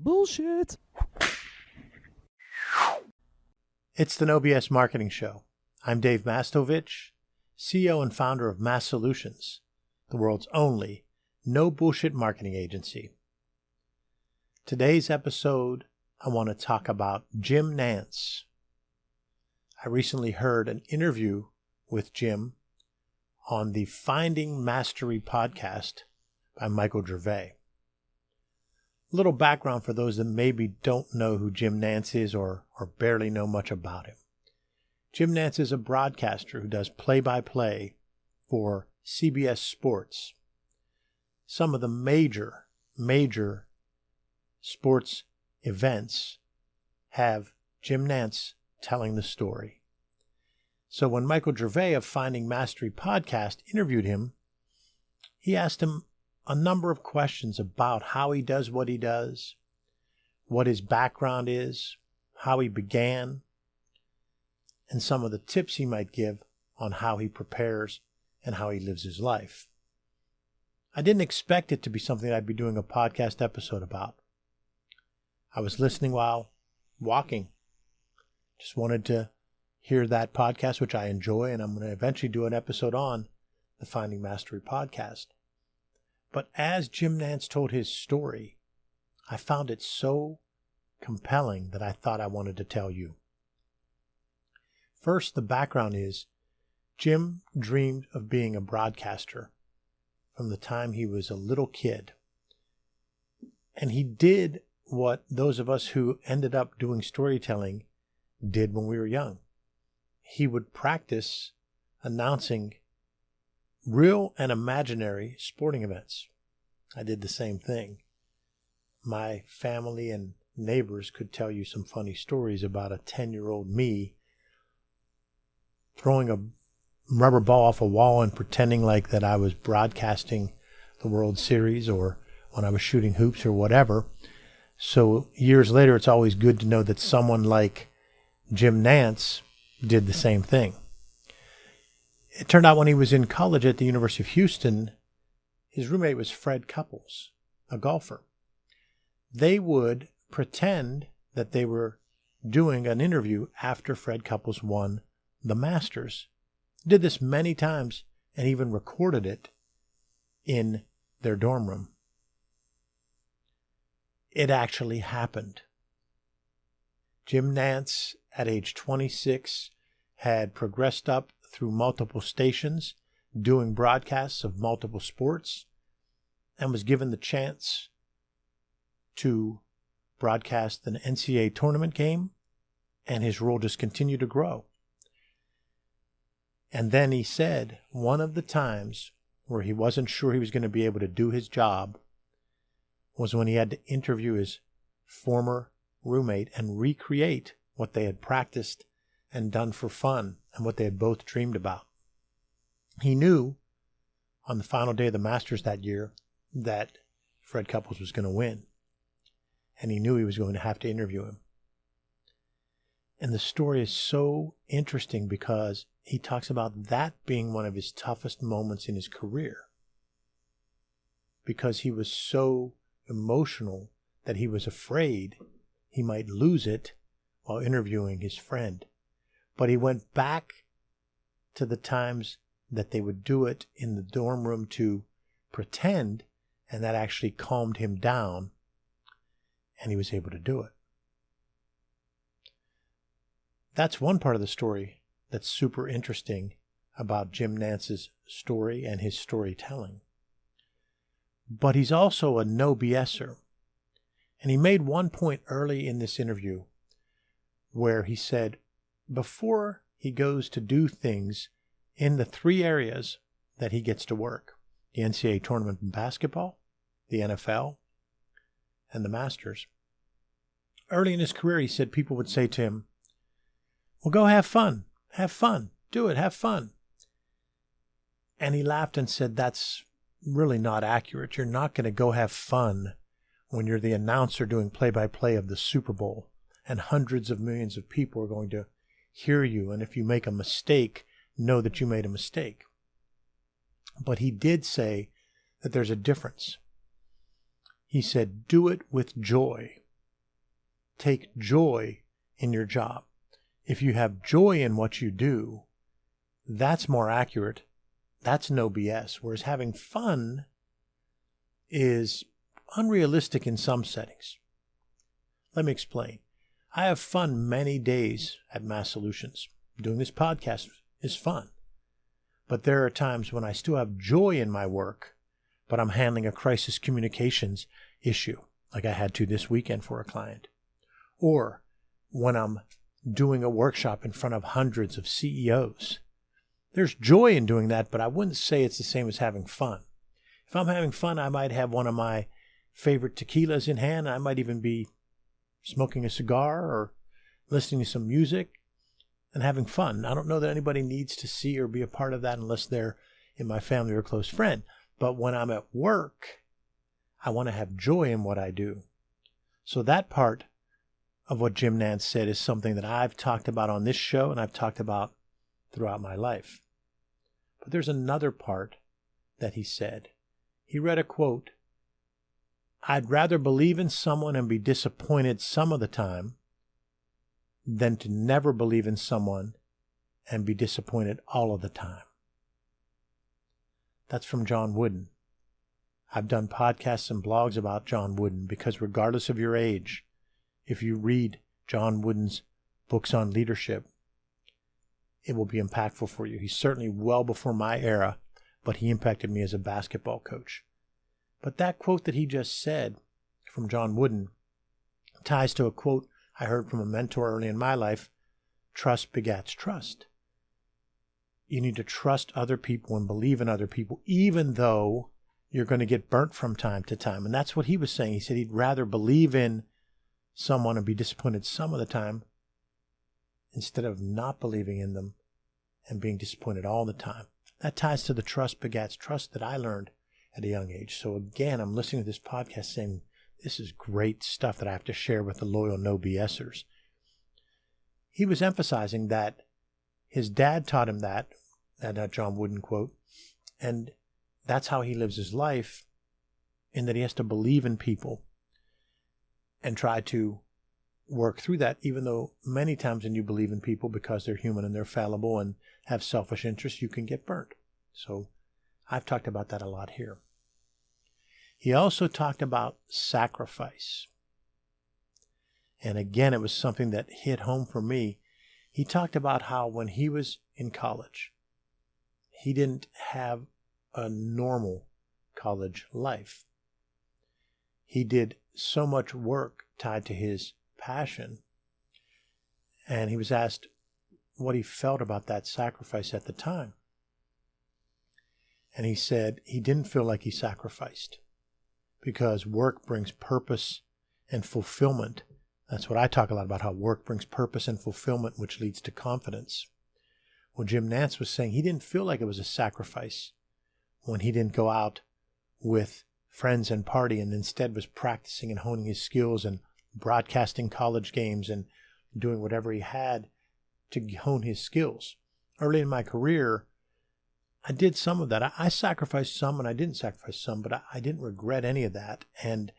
Bullshit. It's the No BS Marketing Show. I'm Dave Mastovich, CEO and founder of Massolutions, the world's only no bullshit marketing agency. Today's episode, I want to talk about Jim Nantz. I recently heard an interview with Jim on the Finding Mastery podcast by Michael Gervais. A little background for those that maybe don't know who Jim Nantz is or barely know much about him. Jim Nantz is a broadcaster who does play-by-play for CBS Sports. Some of the major sports events have Jim Nantz telling the story. So when Michael Gervais of Finding Mastery podcast interviewed him, he asked him a number of questions about how he does what he does, what his background is, how he began, and some of the tips he might give on how he prepares and how he lives his life. I didn't expect it to be something I'd be doing a podcast episode about. I was listening while walking. Just wanted to hear that podcast, which I enjoy, and I'm going to eventually do an episode on the Finding Mastery podcast. But as Jim Nantz told his story, I found it so compelling that I thought I wanted to tell you. First, the background is Jim dreamed of being a broadcaster from the time he was a little kid. And he did what those of us who ended up doing storytelling did when we were young. He would practice announcing real and imaginary sporting events. I did the same thing. My family and neighbors could tell you some funny stories about a 10-year-old me throwing a rubber ball off a wall and pretending like that I was broadcasting the World Series or when I was shooting hoops or whatever. So years later, it's always good to know that someone like Jim Nantz did the same thing. It turned out when he was in college at the University of Houston, his roommate was Fred Couples, a golfer. They would pretend that they were doing an interview after Fred Couples won the Masters. Did this many times and even recorded it in their dorm room. It actually happened. Jim Nantz, at age 26, had progressed up through multiple stations, doing broadcasts of multiple sports, and was given the chance to broadcast an NCAA tournament game, and his role just continued to grow. And then he said one of the times where he wasn't sure he was going to be able to do his job was when he had to interview his former roommate and recreate what they had practiced and done for fun and what they had both dreamed about. He knew on the final day of the Masters that year that Fred Couples was going to win. And he knew he was going to have to interview him. And the story is so interesting because he talks about that being one of his toughest moments in his career. Because he was so emotional that he was afraid he might lose it while interviewing his friend. But he went back to the times that they would do it in the dorm room to pretend, and that actually calmed him down, and he was able to do it. That's one part of the story that's super interesting about Jim Nantz's story and his storytelling. But he's also a no BSer. And he made one point early in this interview where he said, before he goes to do things in the three areas that he gets to work, the NCAA tournament in basketball, the NFL, and the Masters. Early in his career, he said people would say to him, well, go have fun, do it, have fun. And he laughed and said, that's really not accurate. You're not going to go have fun when you're the announcer doing play-by-play of the Super Bowl and hundreds of millions of people are going to hear you. And if you make a mistake, know that you made a mistake. But he did say that there's a difference. He said, do it with joy. take joy in your job. If you have joy in what you do, that's more accurate. That's no BS. Whereas having fun is unrealistic in some settings. Let me explain. I have fun many days at Mass Solutions. Doing this podcast is fun. But there are times when I still have joy in my work, but I'm handling a crisis communications issue, like I had to this weekend for a client. Or when I'm doing a workshop in front of hundreds of CEOs. There's joy in doing that, but I wouldn't say it's the same as having fun. If I'm having fun, I might have one of my favorite tequilas in hand. I might even be smoking a cigar or listening to some music and having fun. I don't know that anybody needs to see or be a part of that unless they're in my family or a close friend. But when I'm at work, I want to have joy in what I do. So that part of what Jim Nantz said is something that I've talked about on this show and I've talked about throughout my life. But there's another part that he said. He read a quote, "I'd rather believe in someone and be disappointed some of the time than to never believe in someone and be disappointed all of the time." That's from John Wooden. I've done podcasts and blogs about John Wooden because regardless of your age, if you read John Wooden's books on leadership, it will be impactful for you. He's certainly well before my era, but he impacted me as a basketball coach. But that quote that he just said from John Wooden ties to a quote I heard from a mentor early in my life: trust begets trust. You need to trust other people and believe in other people, even though you're going to get burnt from time to time. And that's what he was saying. He said he'd rather believe in someone and be disappointed some of the time instead of not believing in them and being disappointed all the time. That ties to the trust begets trust that I learned at a young age. So again, I'm listening to this podcast saying, this is great stuff that I have to share with the loyal no BSers. He was emphasizing that his dad taught him that John Wooden quote, and that's how he lives his life, in that he has to believe in people and try to work through that, even though many times when you believe in people because they're human and they're fallible and have selfish interests, you can get burnt. So I've talked about that a lot here. He also talked about sacrifice. And again, it was something that hit home for me. He talked about how when he was in college, he didn't have a normal college life. He did so much work tied to his passion. And he was asked what he felt about that sacrifice at the time. And he said he didn't feel like he sacrificed because work brings purpose and fulfillment. That's what I talk a lot about, how work brings purpose and fulfillment, which leads to confidence. Well, Jim Nantz was saying he didn't feel like it was a sacrifice when he didn't go out with friends and party and instead was practicing and honing his skills and broadcasting college games and doing whatever he had to hone his skills. Early in my career, I did some of that. I sacrificed some and I didn't sacrifice some, but I didn't regret any of that. And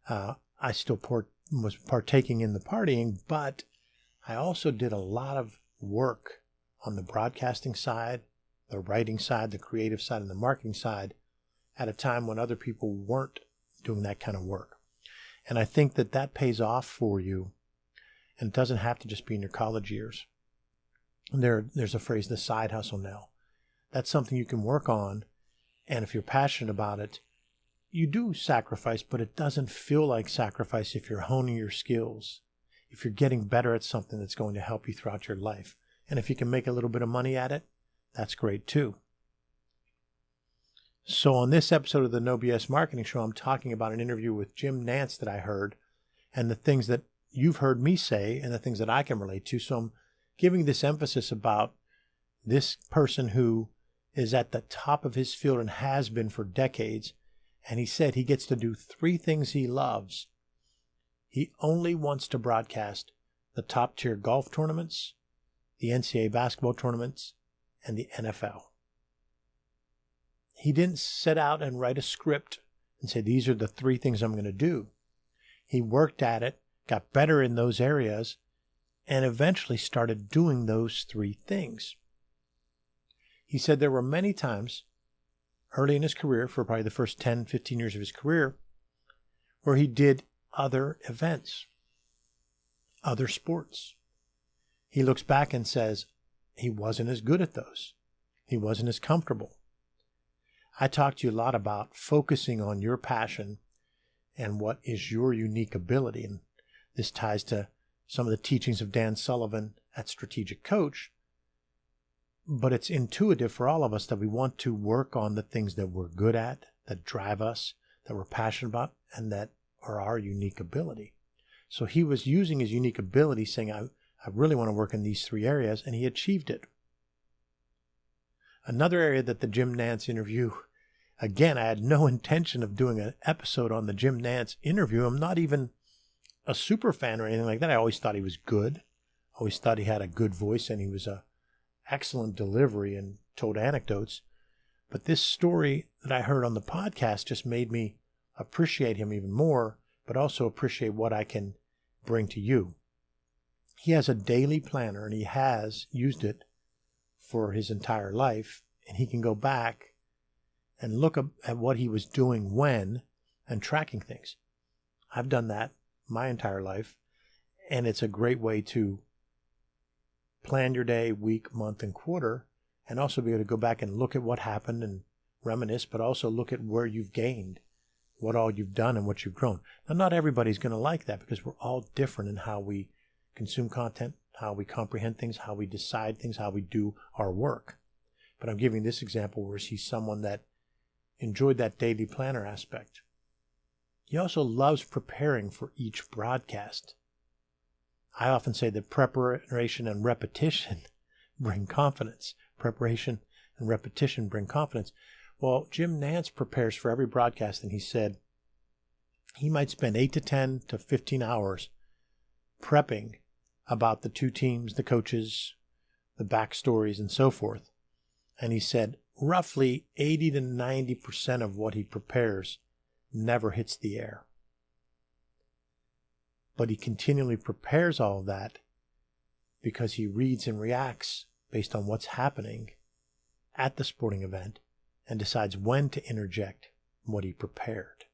I still was partaking in the partying, but I also did a lot of work on the broadcasting side, the writing side, the creative side, and the marketing side at a time when other people weren't doing that kind of work. And I think that that pays off for you. And it doesn't have to just be in your college years. There's a phrase, the side hustle now. That's something you can work on. And if you're passionate about it, you do sacrifice, but it doesn't feel like sacrifice if you're honing your skills, if you're getting better at something that's going to help you throughout your life. And if you can make a little bit of money at it, that's great too. So on this episode of the No BS Marketing Show, I'm talking about an interview with Jim Nantz that I heard and the things that you've heard me say and the things that I can relate to. So I'm giving this emphasis about this person who is at the top of his field and has been for decades. And he said he gets to do 3 things he loves. He only wants to broadcast the top tier golf tournaments, the NCAA basketball tournaments, and the NFL. He didn't set out and write a script and say, these are the 3 things I'm going to do. He worked at it, got better in those areas, and eventually started doing those three things. He said there were many times early in his career, for probably the first 10, 15 years of his career, where he did other events, other sports. He looks back and says he wasn't as good at those. He wasn't as comfortable. I talked to you a lot about focusing on your passion and what is your unique ability. And this ties to some of the teachings of Dan Sullivan at Strategic Coach. But it's intuitive for all of us that we want to work on the things that we're good at, that drive us, that we're passionate about, and that are our unique ability. So he was using his unique ability, saying, I really want to work in these three areas, and he achieved it. Another area that the Jim Nantz interview, again, I had no intention of doing an episode on the Jim Nantz interview. I'm not even a super fan or anything like that. I always thought he was good. I always thought he had a good voice, and he was a excellent delivery and told anecdotes. But this story that I heard on the podcast just made me appreciate him even more, but also appreciate what I can bring to you. He has a daily planner, and he has used it for his entire life, and he can go back and look at what he was doing when and tracking things. I've done that my entire life, and it's a great way to plan your day, week, month, and quarter, and also be able to go back and look at what happened and reminisce, but also look at where you've gained, what all you've done and what you've grown. Now, not everybody's going to like that because we're all different in how we consume content, how we comprehend things, how we decide things, how we do our work. But I'm giving this example where he's someone that enjoyed that daily planner aspect. He also loves preparing for each broadcast. I often say that preparation and repetition bring confidence. Preparation and repetition bring confidence. Well, Jim Nantz prepares for every broadcast, and he said he might spend 8 to 10 to 15 hours prepping about the two teams, the coaches, the backstories, and so forth. And he said roughly 80 to 90% of what he prepares never hits the air. But he continually prepares all of that because he reads and reacts based on what's happening at the sporting event and decides when to interject what he prepared.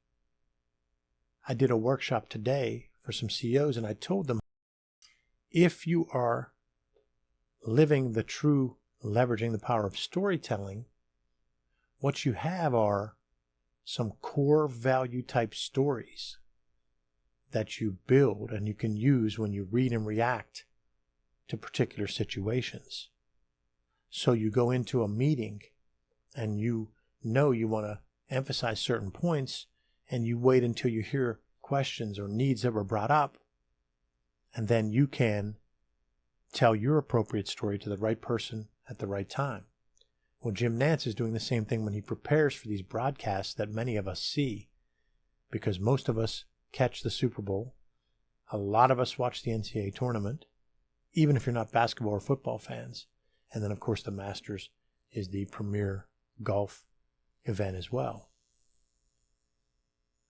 I did a workshop today for some CEOs, and I told them, if you are living the true leveraging the power of storytelling, what you have are some core value type stories that you build and you can use when you read and react to particular situations. So you go into a meeting and you know you want to emphasize certain points, and you wait until you hear questions or needs that were brought up, and then you can tell your appropriate story to the right person at the right time. Well, Jim Nantz is doing the same thing when he prepares for these broadcasts that many of us see, because most of us catch the Super Bowl. A lot of us watch the NCAA tournament, even if you're not basketball or football fans. And then, of course, the Masters is the premier golf event as well.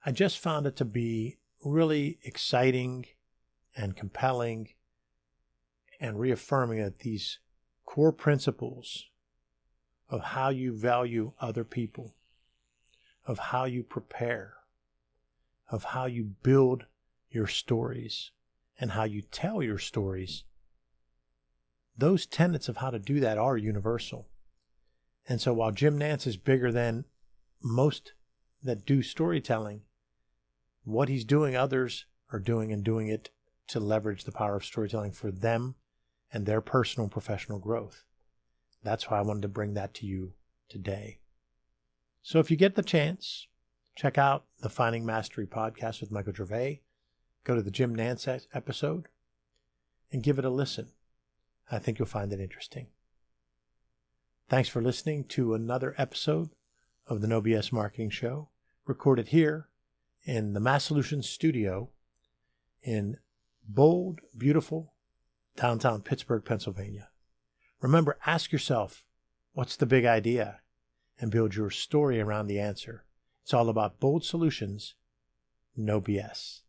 I just found it to be really exciting and compelling and reaffirming that these core principles of how you value other people, of how you prepare, of how you build your stories and how you tell your stories, those tenets of how to do that are universal. And so while Jim Nantz is bigger than most that do storytelling, what he's doing, others are doing, and doing it to leverage the power of storytelling for them and their personal and professional growth. That's why I wanted to bring that to you today. So if you get the chance, check out the Finding Mastery podcast with Michael Gervais. Go to the Jim Nantz episode and give it a listen. I think you'll find it interesting. Thanks for listening to another episode of the No BS Marketing Show, recorded here in the Massolutions studio in bold, beautiful downtown Pittsburgh, Pennsylvania. Remember, ask yourself, what's the big idea? And build your story around the answer. It's all about bold solutions, no BS.